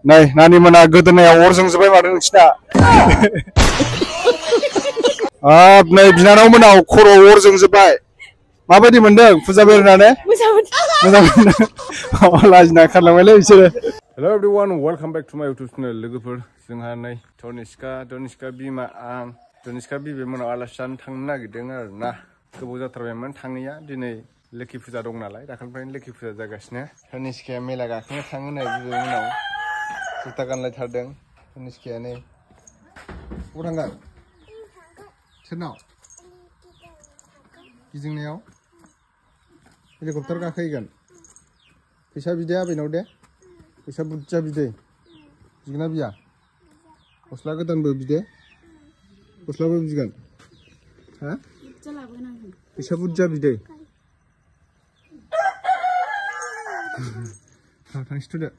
नै नानि मोना गोदोनायाव अर जोंजोबबाय माथो नोंसिना हाब नै बिनानाव मोनाव खर'आव अर जोंजोबबाय माबायदि मोनदों फुजा बेरायनानै मोजां मोनदों लाजिना खारलांबायलै बिसोरो हेल' एभरिवान वेलकाम बेक टु माय इउटुब चेनेल लोगोफोर जोंहा नै तनिष्का बिमा आं तनिष्का बिबे मोनाव आलासि जानो थांनो नागिरदों आरोना गोबाव जाथारबायमोन थाङैया दिनै लोखि फुजा दं नालाय दाखालिनिफ्रायनो लोखि फुजा जागासिनो तनिष्काया मेला गाखोनो थाङो नै बिबे मोनाव जुथा गानलायथारदों तनिष्काया नै बबाव थांगोन सोरनाव गिदिंनायाव हेलिकप्टार गाखोहैगोन फैसा बिदे आबैनाव दे फैसा बुरजा बिदे बिगोना बिया गस्ला गोदानबो बिदे गस्लाबो बिगोन हा फैसा बुरजा बिदे थांसिथ'दो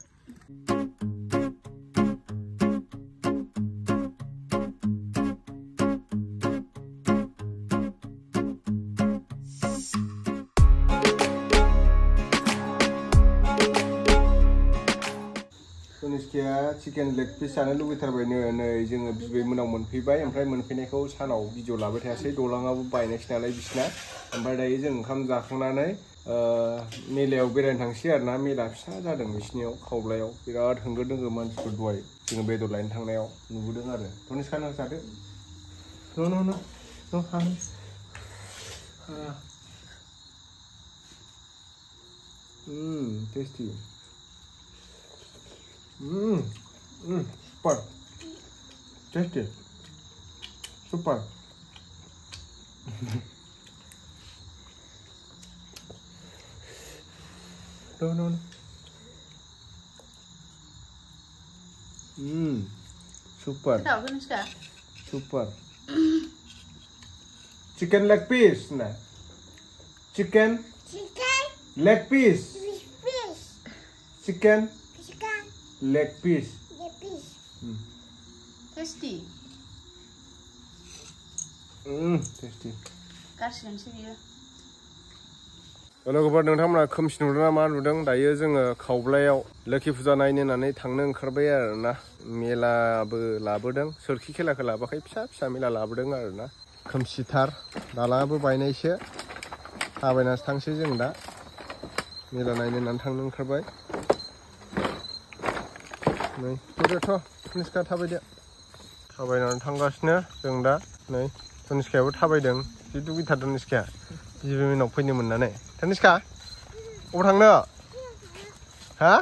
तनिष्काया चिकेन लेग पिस जानो लुबैथारबायनो नै जोङो बिबै मोनाव मोनफैबाय ओमफ्राय मोनफैनायखौ सानाव भिडिअ लाबाय थायासै दलाङाबो बायनायसै नालाय बिसिना ओमफ्राय दायो जों ओंखाम जाखांनानै मेलायाव बेरायनो थांसै आरोना मेला फिसा जादों बिसिनियाव खावलायाव बिराद होंगो दोंगो मानसिफोर दहाय जोङो बेदर लायनो थांनायाव नुबोदों आरो तनिष्का नों जादो tasty super tasty super no super super chicken leg piece nah chicken leg piece chicken leg piece. Tasty. Tasty. Kasihkan sih dia. लोगोफोर नोंथांमोना खोमसि नुदों ना मा नुदों दायो जोङो खावब्लायाव लोखि फुजा नायनो होननानै थांनो ओंखारबाय आरोना मेलाबो लाबोदों सोरखि खेलाखौ लाबोआखै फिसा मेला लाबोदों आरोना खोमसिथार दालाङाबो बायनायसो थाबायनासो थांसै जों दा मेला नायनो होननानै थांनो ओंखारबाय नै फैदोथ' तनिष्का थाबायनानै थांगासिनो जों दा नै तनिष्कायाबो थाबायदों जि दुगैथार तनिष्काया बिबै मोनाव फैनो मोननानै तनिष्का अबाव थांनो हा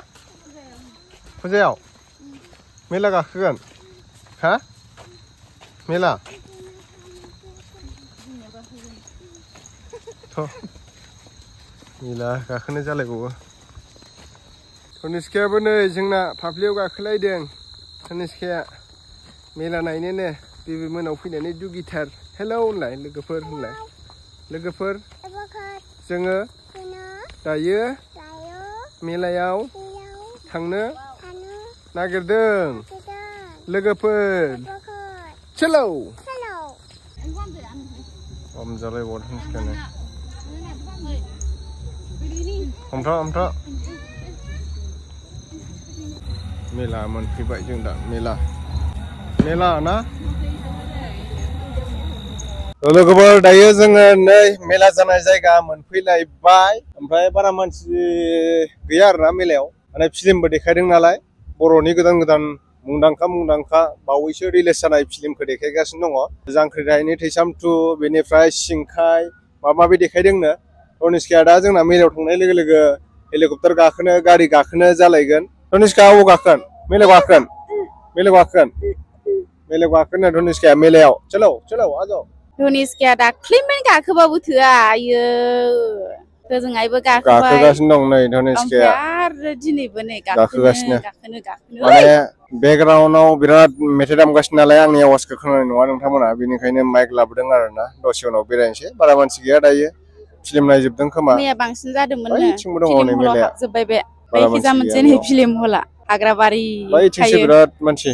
फुजायाव मेला गाखोगोन हा मेला थ' मेला गाखोनो जालायबावो तनिष्कायाबो नै जोंना फाफ्लियाव गाखोलायदों तनिष्काया मेला नायनोनो बिबै मोनाव फैनानै दुगिथार हेलौ होनलाय लोगोफोर जोङो दायो मेलायाव थांनो नागिरदों लोगोफोर चलो हमजालायबावो तनिष्कायानो हमथा मेला मोनफैबाय जों दा मेला ना लोगोफोर दायो जोङो नै मेला जानाय जायगा मोनफैलायबाय ओमफ्राय बारा मानसि गैया आरोना मेलायाव माने फिल्मबो देखायदों नालाय बर'नि गोदान मुंदांखा बावैसो रिलिज जानाय फिल्मखौ देखायगासिनो दङ जांख्रिथायनि थैसाम 2 बेनिफ्राय सिंखाय माबा देखायदोंनो तनिष्काया दा जोंना मेलायाव थांनाय लोगो हेलिकप्टार गाखोनो गारि गाखोनो जालायगोन तनिष्का अबाव गाखोन मेलायाव गाखोन तनिष्काया मेलायाव चलो आजाव तनिष्काया दाख्लैनिफ्रायनो गाखोबाबो थोआ आयो ओजोंहायबो गाखोगासिनो दं नै तनिष्काया आरो दिनैबो नै गाखोगासिनो माने बेकग्राउन्डआव बिराद मेथाइ दामगासिनो नालाय आंनि आवाजखौ खोनानाय नङा नोंथांमोना बेनिखायनो माइक लाबोदों आरोना दसे उनाव बेरायनोसै बारा मानसि गैया दायो फिल्म नायजोबदों खोमा मैया बांसिन जादोंमोन बैथिंबो दङ नै मेलाया हाबजोब्बाय बे बैखिजा मोनसे नै फिल्म हला हाग्राबारि बैथिंसो बिराद मानसि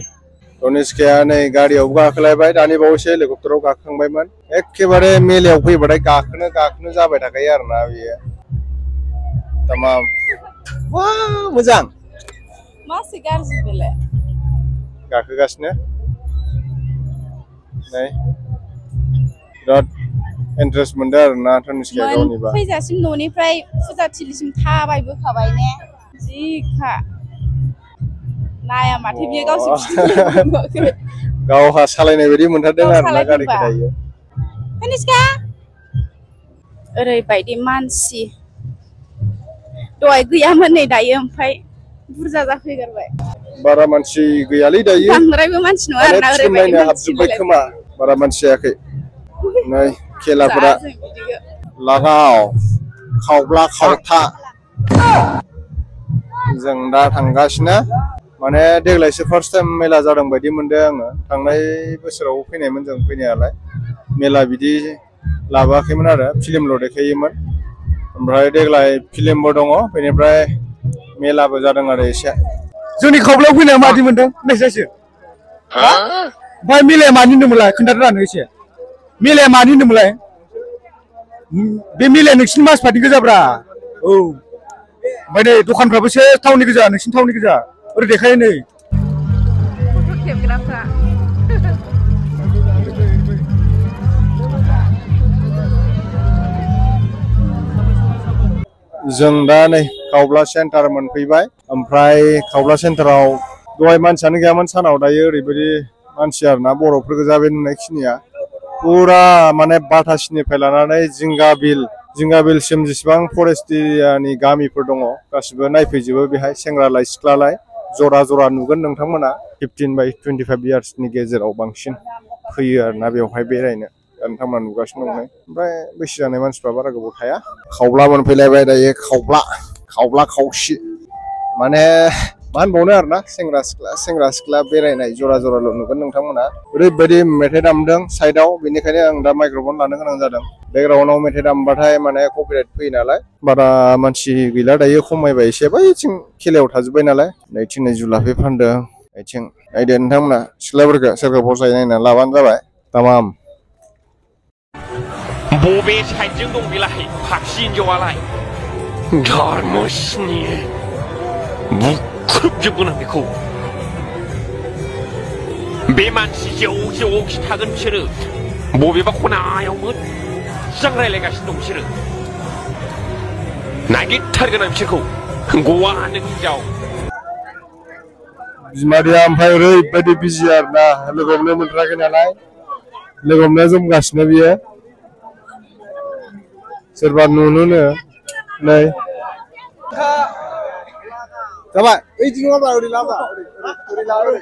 तनिष्काया नै गारियावबो गाखोलायबाय दानि बावैसो हेलिकप्टाराव गाखोखांबायमोन एखेबारे मेलायाव फैबाथाय गाखोनो जाबाय थाखायो आरोना बियो तमाम वाव मोजां मासे गाज्रि बेलाय गाखोगासिनो नै बिराद इन्टारेस्ट मोनदों आरोना तनिष्का गावनिबा फैजासिम न'निफ्राय फुजाथिलिसिम थाबायबोखाबाय ने जिखा नाया माथो बियो गावसो गावहा सालायनाय बायदि मोनथारदों आरोना गारिखौ दायो तनिष्का ओरैबायदि मानसि दहाय गैयामोन नै दायो ओमफ्राय बुरजा जाफैगारबाय बारा मानसि गैयालै दायो बांद्रायबो मानसि नङा आरोना ओरैबायदि हाबजोब्बाय खोमा बारा मानसि जायाखै नै खेलाफोरा लागाव खावब्ला खावथा जों दा थांगासिनो माने देग्लायसो फार्स्ट टाइम मेला जादों बायदि मोनदों आङो थांनाय बोसोराव फैनायमोन जों फैनायालाय मेला बिदि लाबोआखैमोन आरो फिल्मल' देखायोमोन ओमफ्राय देग्लाय फिल्मबो दङ बेनिफ्राय मेलाबो जादों आरो एसे जोंनि खावब्लायाव फैनाया मादि मोनदों नायसायसो ओमफ्राय मेलाया मानि होनदोंमोनलाय खोन्थादो आंनो एसे मेलाया मानि होनदोंमोनलाय बे मेलाया नोंसिनि मासबादि गोजाब्रा औ ओमफ्राय नै दखानफ्राबो से टाउननि गोजा नोंसिनि टाउननि गोजा ओरै देखायो नै फट' खेबग्राफ्रा जों दा नै खावब्ला सेन्टार मोनफैबाय ओमफ्राय खावब्ला सेन्टाराव दहाय मानसियानो गैयामोन सानाव दायो ओरैबायदि मानसि आरोना बर'फोर गोजा बे नुनायखिनिया पुरा माने बाथासिनिफ्राय लानानै जिंगाबिलसिम जेसेबां फरेस्ट एरियानि गामिफोर दङ गासिबो नायफैजोबो बेहाय सेंग्रालाय सिख्लालाय जरा जरा नुगोन नोंथांमोना 15 बाय 25 इयार्सनि गेजेराव बांसिन फैयो आरोना बेवहाय बेरायनो नोंथांमोना नुगासिनो दं ओमफ्राय बैसो जानाय मानसिफ्रा बारा गोबाव थाया खावब्ला मोनफैलायबाय दायो खावब्ला खावसि माने मा होनबावनो आरोना सेंग्रा सिख्ला बेरायनाय जरा जराल' नुगोन नोंथांमोना ओरैबायदि मेथाइ दामदों साइडआव बेनिखायनो आं दा माइक्र'फन लानो गोनां जादों बेकग्राउन्डआव मेथाइ दामबाथाय माने कपिराइट फैयो नालाय बारा मानसि गैला दायो खमायबाय एसे बैथिं खेलायाव थाजोब्बाय नालाय नैथिं नै जुलाफे फानदों नैथिं नायदो नोंथांमोना सिख्लाफोरखौ सोरखौ फसायनायना लाबानो जाबाय तामाम बबे साइडजों दं बेलाय फाखसि हिनजावालाय धर्मस्नि बुख्रुबजोबगोन आं बेखौ बे मानसि जेवखि थागोन बिसोरो बबेबा खनायाव मोजां रायलायगासिनो दं बिसोरो नागिरथारगोन आं बिसोरखौ गवा नों हिनजाव बिमादैया ओमफ्राय ओरैबायदि बिजि आरोना लोगो हमनो मोनथाराखै नालाय लोगो हमनो जमगासिनो बियो सोरबा नुनोनो नै जाबाय ओइथिं माबा ओरै लाबा ओरै ला ओरै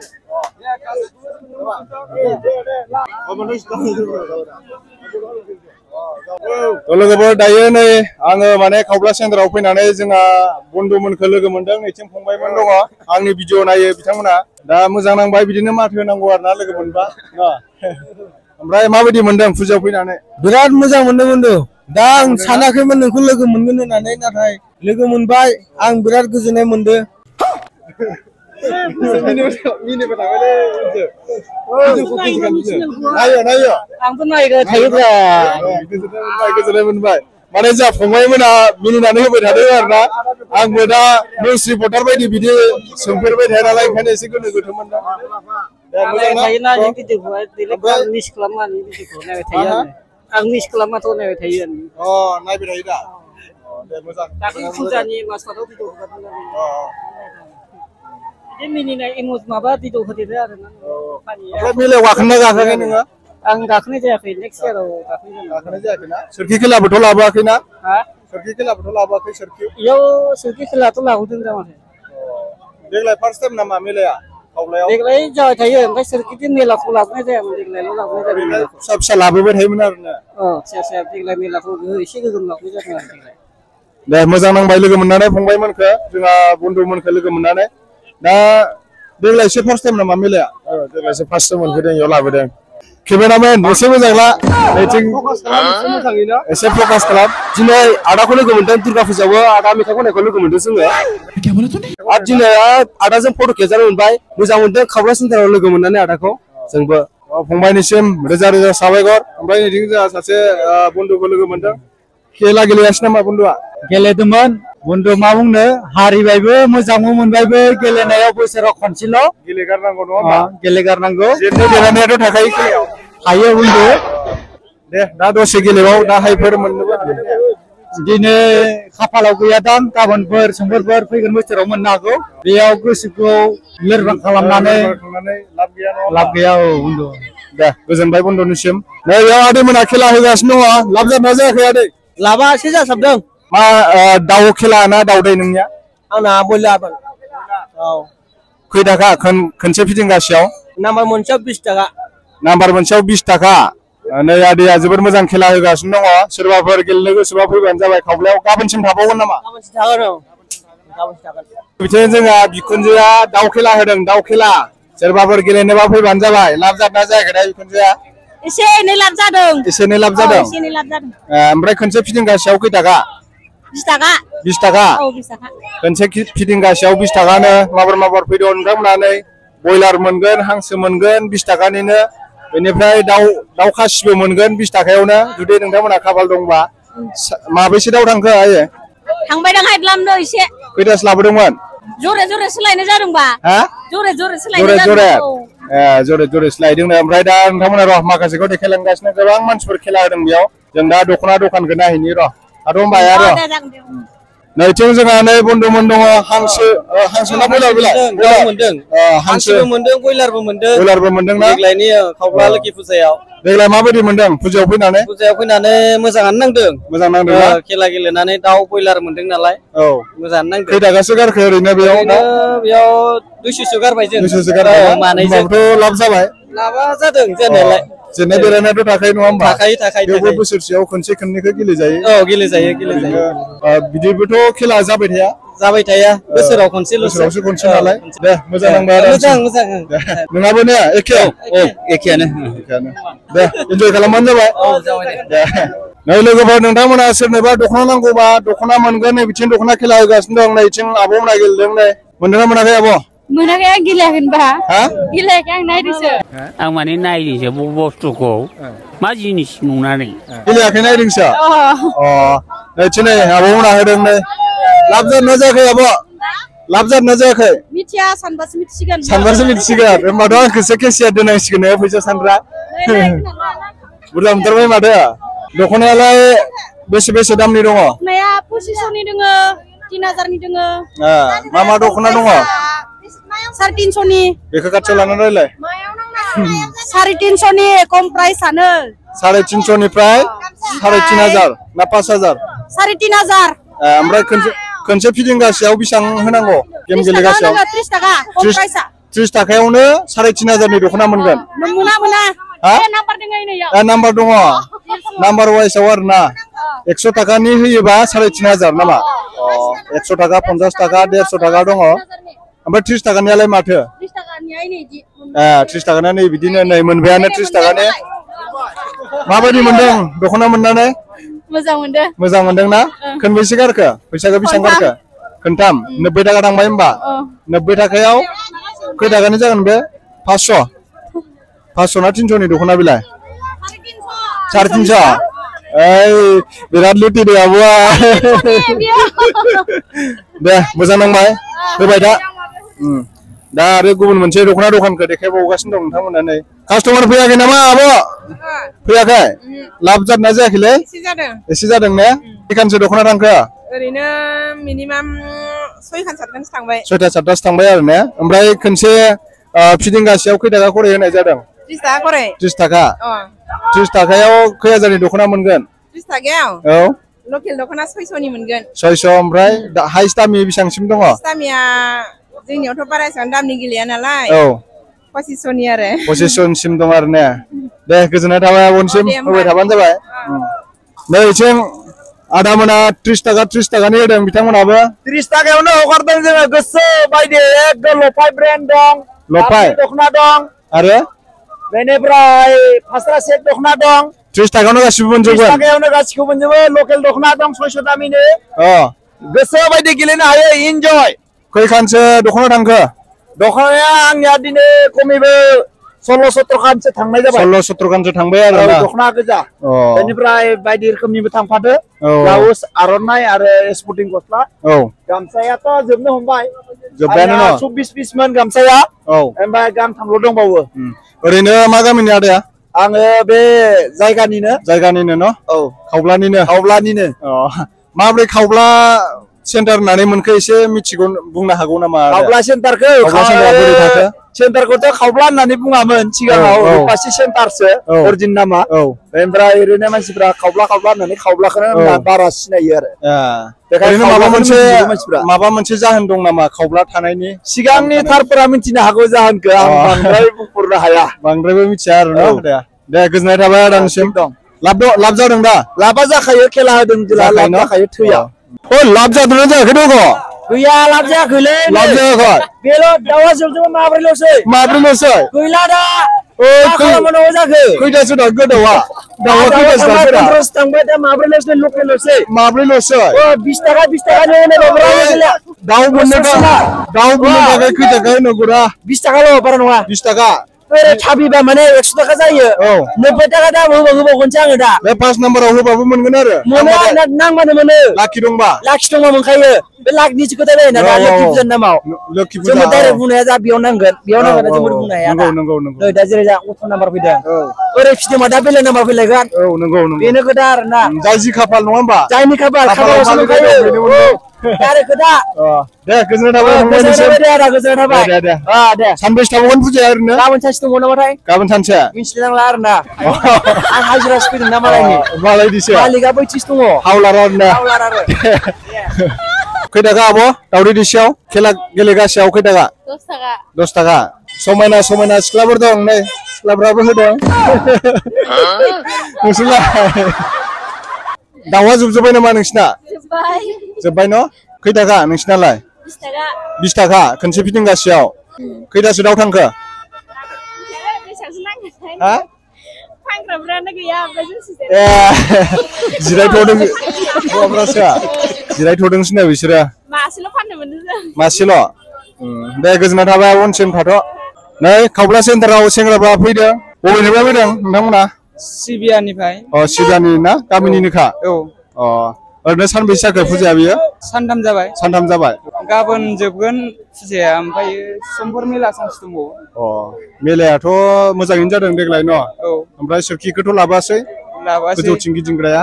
लोगोफोर दायो नै आङो माने खावब्ला सेन्टाराव फैनानै जोंहा बन्धुमोनखौ लोगो मोनदों नैथिं फंबायमोन दङ आंनि भिडिअ नायो बिथांमोना दा मोजां नांबाय बिदिनो माथो होनांगौ आरोना लोगो मोनबा ओमफ्राय माबायदि मोनदों फुजायाव फैनानै बिराद मोजां मोनदों बन्धु दा आं सानाखैमोन नोंखौ लोगो मोनगोन होननानै नाथाय लोगो मोनबाय आं बिराद गोजोननाय मोनदों नायो आंबो नायबाय थायोब्रा गोजोननाय मोनबाय माने जा फंबायमोना मिनिनानै होबाय थादों आरोना आंबो दा निउस रिपर्टार बायदि बिदि सोंफेरबाय थाया नालाय ओंखायनो एसे गोनो गोथो मोनदों आं मिस खालामनाथ' नायबाय थायो नायबाय थायो दा दे मोजां दाख्लै फुजानि मासआव भिडिअ हगारदों मिनिनाय इमज माबा भिडिअ होदेरदो आरो ओमफ्राय मेलायाव गाखोना गाखोयाखै नोङो आं गाखोनाय जायाखै नेक्स्ट इयाराव गाखोनाय जायाखैना सोरखि खेलाबोथ' लाबोआखैना सोरखि खेलाबोथ' लाबोआखै सोरखि इयाव सोरखि खेलाथ' लाबोदों दा माथो देग्लाय फार्स्ट टाइम नामा मेलाया देग्लाय जाबाय थायो ओमफ्राय सोरखि मेलाखौ लाबोनाय जायामोन देग्लायल' लाबोनाय जादों फिसा फिसा लाबोबाय थायोमोन आरोना फिसा देग्लाय मेलाखौ एसे गोगोम लाबोनाय जादों आरो देग्लाय दे मोजां नांबाय लोगो मोननानै फंबायमोनखौ जोंहा बन्धुमोनखौ लोगो मोननानै दा देग्लायसो फार्स्ट टाइम नामा मेलाया देग्लायसो फार्स्ट टाइम मोनफैदों इयाव लाबोदों केमेरामेन एसे मोजां ला एसे फकास खालाम दिनै आदाखौ लोगो मोनदों दुर्गा फुजायावबो आदा मेथाइ खननायखौ लोगो मोनदों जोङो आरो दिनै आदाजों फट' खेबजानो मोनबाय मोजां मोनदों खावब्ला सेन्टाराव लोगो मोननानै आदाखौ जोंबो फंबायनिसिम रोजा रोजा साबायखर ओमफ्राय नैथिं जोंहा सासे बन्धुखौ लोगो मोनदों खेला गेलेगासिनो नामा बन्धुआ गेलेदोंमोन बन्धु मा बुंनो हारिबायबो मोजांबो मोनबायबो गेलेनायाव बोसोराव खनसेल' गेलेगारनांगौ नङा होमबा गेलेगारनांगौ जेननाय देरहानायाथ' थाखायो खेलायाव हायो बन्धु दे दा दसे गेलेबाव दाहायफोर मोननोबो दिनै खाफालाव गैया दां गाबोनफोर समफोरफोर फैगोन बोसोराव मोननो हागौ बेयाव गोसोखौ लोरबां खालामनानै लाब गैया औ बन्धु दे गोजोनबाय बन्धुनिसिम नै बेयाव आदै मोना खेला होगासिनो दङ लाब जादोंना जायाखै आदै लाबा एसे जासाबदों मा दाउ खेला ना दाउदै नोंनिया आंना बयलार औ खै थाखा खनसे फिदिंगासेयाव नाम्बार मोनसेयाव 20 थाखा नाम्बार मोनसेयाव 20 थाखा नै आदैया जोबोर मोजां खेला होगासिनो दङ सोरबाफोर गेलेनो गोसोबा फैबानो जाबाय खावलायाव गाबोनसिम थाबावगोन नामा बिदिनो जोंहा बिखुनजोआ दाउ खेला होदों दाउ खेला सोरबाफोर गेलेनोबा फैबानो जाबाय लाब जादोंना जायाखै दा बिखुनजोआ एसे एनै लाब जादों एसे एनै लाब जादों एसे एनै लाब जादों ओमफ्राय खनसे फिदिंगासेयाव खै थाखा 20 थाखा 20 थाखा औ 20 थाखा खनसे फिदिंगासेयाव 20 थाखानो माबार फैदो नोंथांमोना नै बयलार मोनगोन हांसो मोनगोन 20 थाखानिनो बेनिफ्राय दाउ खासिबो मोनगोन 20 थाखायावनो जुदि नोंथांमोना खाफाल दंबा माबेसे दाउ थांखो आयै थांबाय दां हायद्लामनो एसे खैथासो लाबोदोंमोन जरे जरे सोलायनाय जादोंबा हा जरे जरे सोलायनाय जादों जरे जरे सोलायदोंनो ओमफ्राय दा नोंथांमोना र' माखासेखौ देखायलांगासिनो गोबां मानसिफोर खेला होदों बेयाव जों दा दख'ना दखानखौ नायहैनि र' आरो होमबा र' नैथिं जोंहा नै बन्धुमोन दङ हांसो ना बयलार मोनदों हांसोबो मोनदों बयलारबो मोनदों ना देग्लायनि खावब्ला लोखि फुजायाव देग्लाय माबायदि मोनदों फुजायाव फैनानै मोजाङानो नांदों मोजां नांदों ना खेला गेलेनानै दाउ बयलार मोनदों नालाय औ मोजाङानो नांदों खै थाखासो गारखो ओरैनो बेयाव 200 गारबाय जों 200 गारबाय होमबाथ' लाब जाबाय लाबा जादों जानायालाय जेननाय देरहानायाथ' थाखायो नङा होमबा थाखायो बेवबो बोसोरसेयाव खनसे खननैखौ गेलेजायो औ गेलेजायो बिदिबोथ' खेला जाबाय थाया बोसोराव खनसेल'सो खनसे नालाय दे मोजां नांबाय मोजां नोंहाबो ने एखेयानो दे इन्जय खालामबानो जाबाय दे नै लोगोफोर नोंथांमोना सोरनोबा दख'ना नांगौबा दख'ना मोनगोन नै बिथिं दख'ना खेला होगासिनो दं नै बिथिं आब'मोना गेलेदों नै मोनदोंना मोनाखै आब' मोनाखै आं गेलेयाखैनोबा गेलेयाखै आं नायदोंसो आं माने नायदोंसो बुस्थुखौ मा जिनिस नुनानै गेलेयाखै नायदोंसो नै आब'मोना होदों नै लाब जादोंना जायाखै आब' लाब जादोंना जायाखै मिथिया सानबासो मिथिसिगोन होमबाथ' आंखौसो केसियार दोनांसिगोन फैसा सानग्रा बुरजा मोनथारबाय माथो दख'नायालाय बेसे दामनि दङ दख'नाया 2500नि दोङो 3000नि दोङो मा दख'ना दङ 350नि बेखौ खाथियाव लानानै रायलाय 350नि खम प्राइसआनो 350 निफ्राय 3500 ना 5000 3500 ओमफ्राय खनसे फिदिंगासेयाव बेसेबां होनांगौ गेम गेलेगासेयाव 30 थाखा खम प्राइसआ 30 थाखायावनो 3500 नि दख'ना मोनगोन मोना नाम्बार दङ इयाव नाम्बार दङ नाम्बार वाइसआव आरोना 100 थाखानि होयोबा 3500 नामा 100 थाखा 50 थाखा 150 थाखा दङ ओमफ्राय 30 थाखानियालाय माथो 30 थाखानिया नै इदि 30 थाखाना नै बिदिनो नै मोनबायानो 30 थाखानि माबायदि मोनदों दख'ना मोननानै मोजां मोनदों ना खनबेसे गारखो फैसाखौ बेसेबां गारखो खनथाम 90 थाखा थांबाय होमबा 90 थाखायाव खै थाखानि जागोन बे 500 ना 300 नि दख'ना बिलाय 350 बिराद लुटि दे आब'आ दे मोजां नांबाय फैबाय दा आरो गुबुन मोनसे दख'ना दखानखौ देखायबावगासिनो दं नोंथांमोना नै कास्टमार फैयाखै नामा आब' फैयाखै लाब जादोंना जायाखैलै एसे जादों ने खैखानसो दख'ना थांखो ओरैनो मिनिमाम 6खान 7खानसो थांबाय 6ता 7तासो थांबाय आरो ने ओमफ्राय खनसे फिदिंगासेयाव खै थाखा खरै होनाय जादों 30 थाखा खरै 30 थाखा 30 थाखायाव खै हाजारनि दख'ना मोनगोन 30 थाखायाव औ लकेल दख'ना 600 नि मोनगोन 600 ओमफ्राय हाइस्ट दामि बेसेबांसिम दङ दामिया जोंनियावथ' बारा एसेबां दामनि गैया नालाय औ 2500 नि आरो 2500 सिम दं आरो ने दे गोजोननाय थाबाय आब'निसिम होबाय थाबानो जाबाय नै बिथिं आदा मोना 30 थाखानि होदों बिथांमोनाबो 30 थाखायावनो हगारदों जोङो गोसो बायदि एकदम लफाय ब्रेन्ड दं लफाय दख'ना दं आरो बेनिफ्राय फास्रा सेट दख'ना दं 30 थाखायावनो गासिबो मोनजोबगोन 30 थाखायावनो गासिखौबो मोनजोबो लकेल दख'ना दं 600 दामिनि गोसो बायदि गेलेनो हायो इन्जय खैखानसो दख'ना थांखो दख'नाया आंनिया दिनै खमैबो 16-17 खानसो थांनाय जाबाय 16-17 खानसो थांबाय आरो ना दखना गोजा बेनिफ्राय बायदि रोखोमनिबो थांफादो ब्लाउस आर'नाइ आरो स्पर्टिं गस्ला गामसायाथ' जोबनो हमबाय जोबबायानो न 24 पिसमोन गामसाया ओमफ्राय गांथामल' दंबावो ओरैनो मा गामिनि आदाया आङो बे जायगानिनो न खावब्लानिनो माब्रै खावब्ला सेन्टार होननानै मोनखो एसे मिथिगौ बुंनो हागौ नामा खावब्ला सेन्टारखौथ' खावब्ला होननानै बुङामोन सिगाङाव रुपासि सेन्टारसो अरिजिन नामा ओमफ्राय ओरैनो मानसिफ्रा खावब्ला होननानै खावब्लाखौनो बारा सिनायो आरो ओरैनो माबा मोनसे जाहोन दं नामा खावब्ला थानायनि सिगांनि थारफोरा मिथिनो हागौ जाहोनखौ आं बांद्राय बुंफोरनो हाया बांद्रायबो मिथिया आरो ना दे गोजोननाय थाबाय आदानिसिम लाब जादों दा लाबा जाखायो खेला होदों जेला लाब जाखायो थैया लाब जादोंना जायाखै दङ गैया लाब जायाखैलै लाब जायाखै बेल' दाउआ जोबजोबो माब्रैल'सै गैला दा खालामनांगौ जाखो खैथासो दं गोदावा दाउआ खैथासो थांबाय दा माब्रैल'सै लकेल'सै 20 थाखा दाउ मोननो थाखाय खै थाखा होनांगौरा 20 थाखाल' बारा नङा 20 थाखा थाबिबा माने 100 थाखा जायो 90 थाखा दाम होबावगोनसो आङो दा बे 5 नाम्बाराव होबाबो मोनगोन आरो नांबानो मोनो लाखि दंबा मोनखायो बे लाखनिसो खोथा जायोना दा लोखि फुजानि नामाव जोंबो डाइरेक्ट बुंनाया जा बेयाव नांगोन जोंबो बुंनो हाया नंगौ दा जेरै जा 18 नाम्बार फैदों ओरै फिदोंबा दा बेलेग नाम्बार फैलायगोन नंगौ बेनो खोथा आरोना जाय जि खाफाल नङा होमबा जायनि खाफालावसो मोनखायो आरो खोथा दे गोजोननाय थाबाय दे सानबेसे थाबावगोन फुजाया ओरैनो गाबोन सानसे दङ नामाथाय गाबोन सानसे मिथिलांला आरोना आं हाजिरासो फैदों ना मालायनिसो मालिकआ बैथिस दङ हावलार आरो खै थाखा आब' दावदै दैसेयाव खेला गेलेगासेयाव खै थाखा 10 थाखा समायना सिख्लाफोर दं नै सिख्लाफ्राबो होदों नोंसोरलाय दाउआ जोबजोब्बाय नामा नोंसिना जोब्बाय न खै थाखा नोंसिनालाय 20 थाखा खनसे फिदिंगासेयाव खैथासो दाउ थांखो जिरायथ'दोंसो बिसोरो मासेल' दे गोजोननाय थाबाय उनसिम थाथ' नै खावब्ला सेन्टाराव सेंग्राफ्रा फैदों बबेनिफ्राय फैदों नोंथांमोना सिबियानिफ्राय सिबियानि ना गामिनिनोखा ओरैनो सानबेसे जाखो फुजाया बियो सानथाम जाबाय गाबोन जोबगोन फुजाया ओमफ्राय समफोर मेला सानसे दंबावो मेलायाथ' मोजाङैनो जादों देग्लाय न ओमफ्राय सोरखिखौथ' लाबोआसै गोजौथिं गिदिंग्राया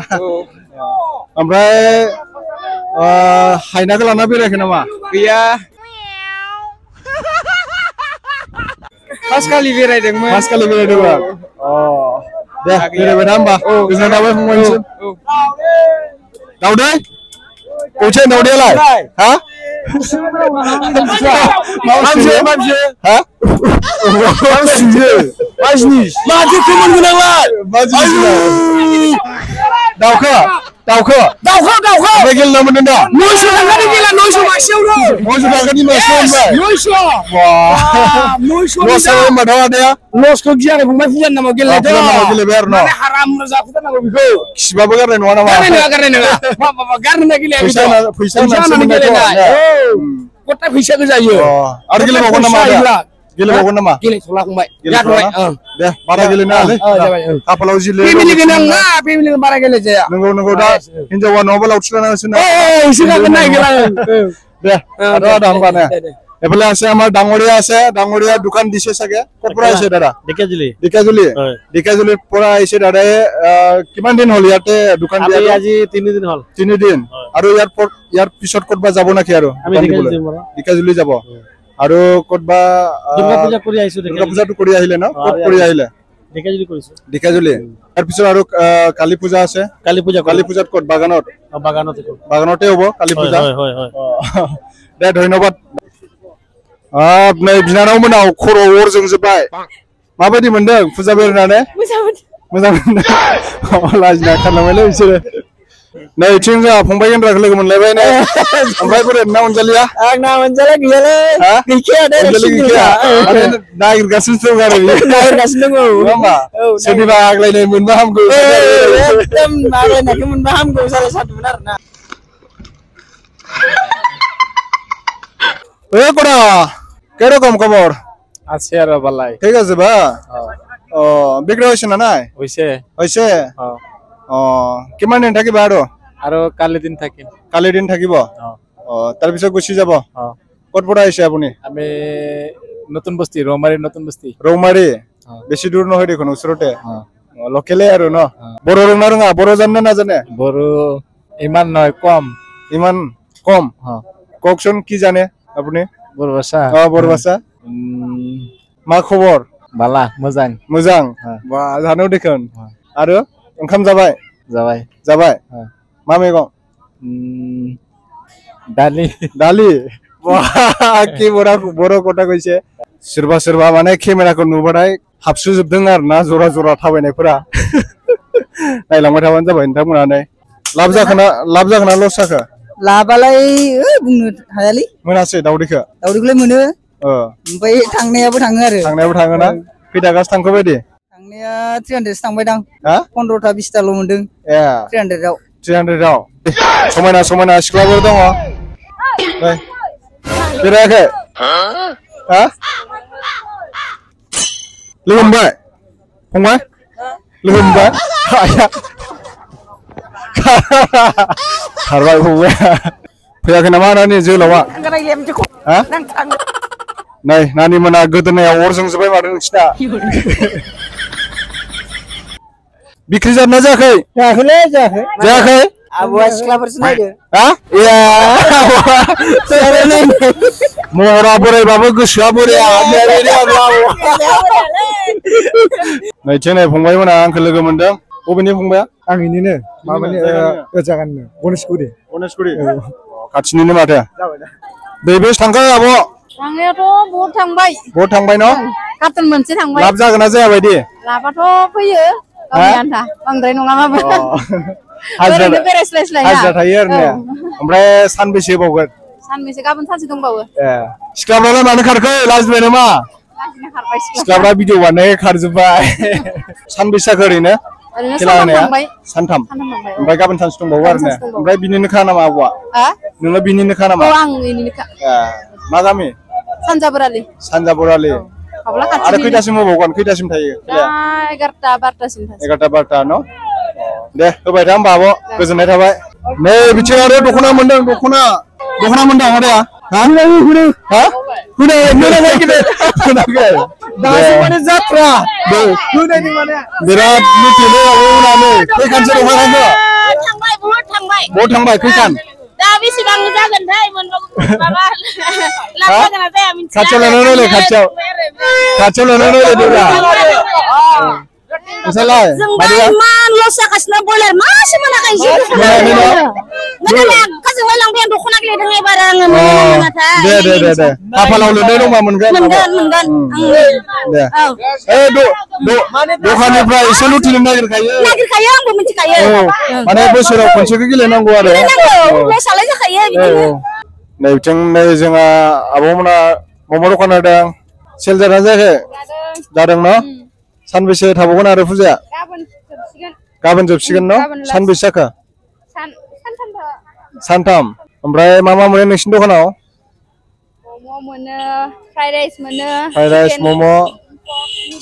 ओमफ्राय हायनाखौ लाना बेरायाखै नामा गैया फासखालि बेरायदोंमोन दे बेरायबाय ना होमबा गोजोननाय थाबाय फंबायनिसिम दाउदै बबेथिं दाउदैयालाय हा दाउखो गेलेना मोनदों दा 900 थाखानि गेला 900 मासेयावनो 900 थाखानि मासेयाव 900 होनबाथ' आदाया लसखौ गियानो फंबाय फुजानि नामाव गेलेदों गेलेबाय आरो न हाराम जाफुथारनांगौ बेखौ खिबाबो गारनाय नङा नामा गारनाय नङा गारनो गेलेया फैसा होनानै गेलेनाय गथा फैसा गोजायो आरो गेलेबावगोन नामा गेलेबावगोन नामा गेलेथ'ला फंबाय दे बारा गेलेनो खाफालाव जिले फेमिलि गोनां ना फेमिलि बारा गेलेजाया नंगौ दा हिनजावा नङाबा लावथि लानांगोन দে দাদা মানে এফালে আছে আমাৰ ডাঙৰীয়া আছে ডাঙৰীয়া দোকান দিছে চাগে ক'ৰ পৰা আহিছে দাদা ঢেকিয়াজুলিৰ পৰা আহিছে দাদাই কিমান দিন হ'ল ইয়াতে দোকান দিয়া আজি 3 দিন হ'ল 3 দিন আৰু ইয়াৰ পিছত ক'তবা যাব নাকি আৰু ঢেকিয়াজুলি যাব আৰু ক'তবা দুৰ্গা পূজা কৰি আহিছো দুৰ্গা পূজাটো কৰি আহিলে ন ক'ত কৰি আহিলে ঢেকিয়াজুলি তাৰ পিছত আৰু কালী পূজা আছে কালী পূজাত ক'ত বাগানতে হ'ব কালী পূজা দে ধন্যবাদ नै बिनानाव मोनाव खर' अरजोंजोबबाय माबायदि मोनदों फुजा बेरायनानै मोजां मोनदों लाजिना खारलांबायलै बिसोरो नै इथिं जोंहा फंबाय गेन्द्राखौ लोगो मोनलायबाय नै ओमफ्राय बोरै ना अनजालिया आंना अनजालिया गैयालै गैखाया नागिरगासिनो दं आरो नागिरगासिनो दङ होमबा सोरनिबा आग्लायनाय मोनबा हामगौ एकदम आग्लायनायखौ मोनबा हामगौ जालाय सानदोंमोन आरोना कोड़ा किरकम खबर আছে আর বালাই ঠিক আছে বা ও বিক্রি হইছে না নাই হইছে হইছে ও কিমান দিন থাকিব আৰু কালি দিন থাকিব ও তাৰ পিছত গুচি যাব ক'ত পৰা আহিছে আপুনি আমি নতুন বস্তি ৰৌমাৰী বেছি দূৰ নহয় দেখোন ওচৰতে লোকেলে আৰু ন বড়ো ৰঙা ৰঙা বড়ো জানে না জানে বড়ো ইমান নহয় ইমান কম কওকচোন কি জানে আপুনি বড়ো ভাষা বড়ো ভাষা मा खबर बाला मोजां बा जानो देखोन आरो ओंखाम जाबाय मा मैगं दालि की बर' कथा कइसे सोरबा माने केमेराखौ नुबाथाय हाबसुजोबदों आरो ना जरा थाबायनायफोरा नायलांबाय थाबानो जाबाय नोंथांमोनानो लाब जाखोना लस जाखो लाबालाय बुंनो हायालै मोनासै दाउदैखौलाय मोनो ओमफ्राय थांनायाबो थाङो ना खैटागासो थांखो बायदि थांनाया 300 थांबायदां 15टा 20टाल' मोनदों 300आव समायना सिख्लाफोर दङ बेरायाखै लोगो मोनबाय फंबाय लोगो मोनबाय खारबाय फंबाया फैयाखै नामा नानि जोलावा नै नानि मोना गोदोनायाव अर जोंजोबबाय माथो नोंसिना बिक्रि जादोंना जायाखै आबुआ सिख्लाफोरसो नायदो महरा बोरायबाबो गोसोआ बोराया नैथिं नै फंबायमोना आंखौ लोगो मोनदों बबेनि फंबाया आंनिनो माबानि जागानिनो गणेशगुरि खाथिनिनो माथो दैबेस थांखो आब' थांनायाथ' बहुत थांबाय न कार्टन मोनसे थांबाय लाब जागोन ना जाया बायदि लाबाथ' फैयो गावनि आन्था बांद्राय नङाबाबो ओरैनो बेरायस्लायस्लाय हाजिरा थायो आरो ने ओमफ्राय सानबेसे बावगोन सानबेसे गाबोन सानसे दंबावो सिख्लाफ्रालाय मानो खारखो लाजिबाय नामा सिख्लाफ्रा भिडिअ बानाय खारजोब्बाय सानबेसे जाखो ओरैनो खेला होनाया सानथाम ओमफ्राय गाबोन सानसे दंबावो आरो ने ओमफ्राय बिनिनोखा नामा आब'आ नोङो बिनिनोखा नामा आं बिनिनोखा मा गामि सानजाबरालि आरो खैटासिम होबावगोन खैटासिम थायो 11टा 12टासिम 11टा 12टा न दे होबाय था होमबा आब' गोजोननाय थाबाय नै बिथिं आरो दख'ना मोनदों आदाया बिराद लुटिनो उनानै खैखानसो दख'नाखौ बहुत थांबाय खैखान दा बेसेबां जागोनथाय माबा लाब जागोन ना जाया मिथिया खाथियाव लानानै रायलाय खाथियाव लानानै रायलायदोब्रा नोंसालाय जोंबा इमान लस जागासिनो बयलार मासे मोनाखै गाजोंलाय लांबाय आं दख'ना गेलेदों एबार आङो मोनाथाय दे खाफालाव लिरनाय दंबा मोनगोन दखाननिफ्राय एसे लुटिनो नागिरखायो आंबो मिथिखायो माने बोसोराव खनसेखौ गेलेनांगौ आरो लसआलाय जाखायो बिदिनो नै बिथिं नै जोंहा आब'मोना मम' दखान होदों सेल जादोंना जायाखै जादों न सानबेसे थाबावगोन आरो फुजाया गाबोन जोबसिगोन न सानबेसे जाखो सानथाम ओमफ्राय मा मोनो नोंसिनि दखानाव मम' मोनो फ्राइड राइस मम'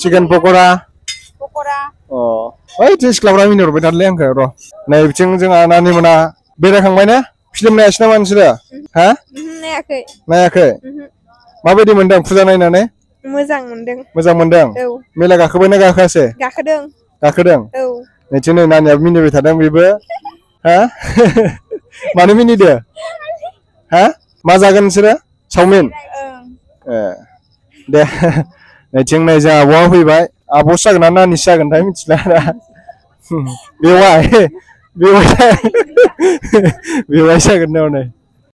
चिकेन पक'रा ओइ सिख्लाफ्रा मिनिहरबाय थादोंलै आंखौ र' नै बिथिं जोंहा नानि मोना बेरायखांबाय ने फिल्म नायासै नामा नोंसोरो नायाखै माबायदि मोनदों फुजा नायनानै मोजां मोनदों मेला गाखोबायना गाखोआसै गाखोदों नैथिं नै नानियाबो मिनिबाय थादों बेबो मानो मिनिदो मा जागोन नोंसोरो चावमिन दे नैथिं नै जोंहा आब'आ फैबाय आब'सो जागोन ना नानिसो जागोनथाय मिथिला बेवाय जागोन नै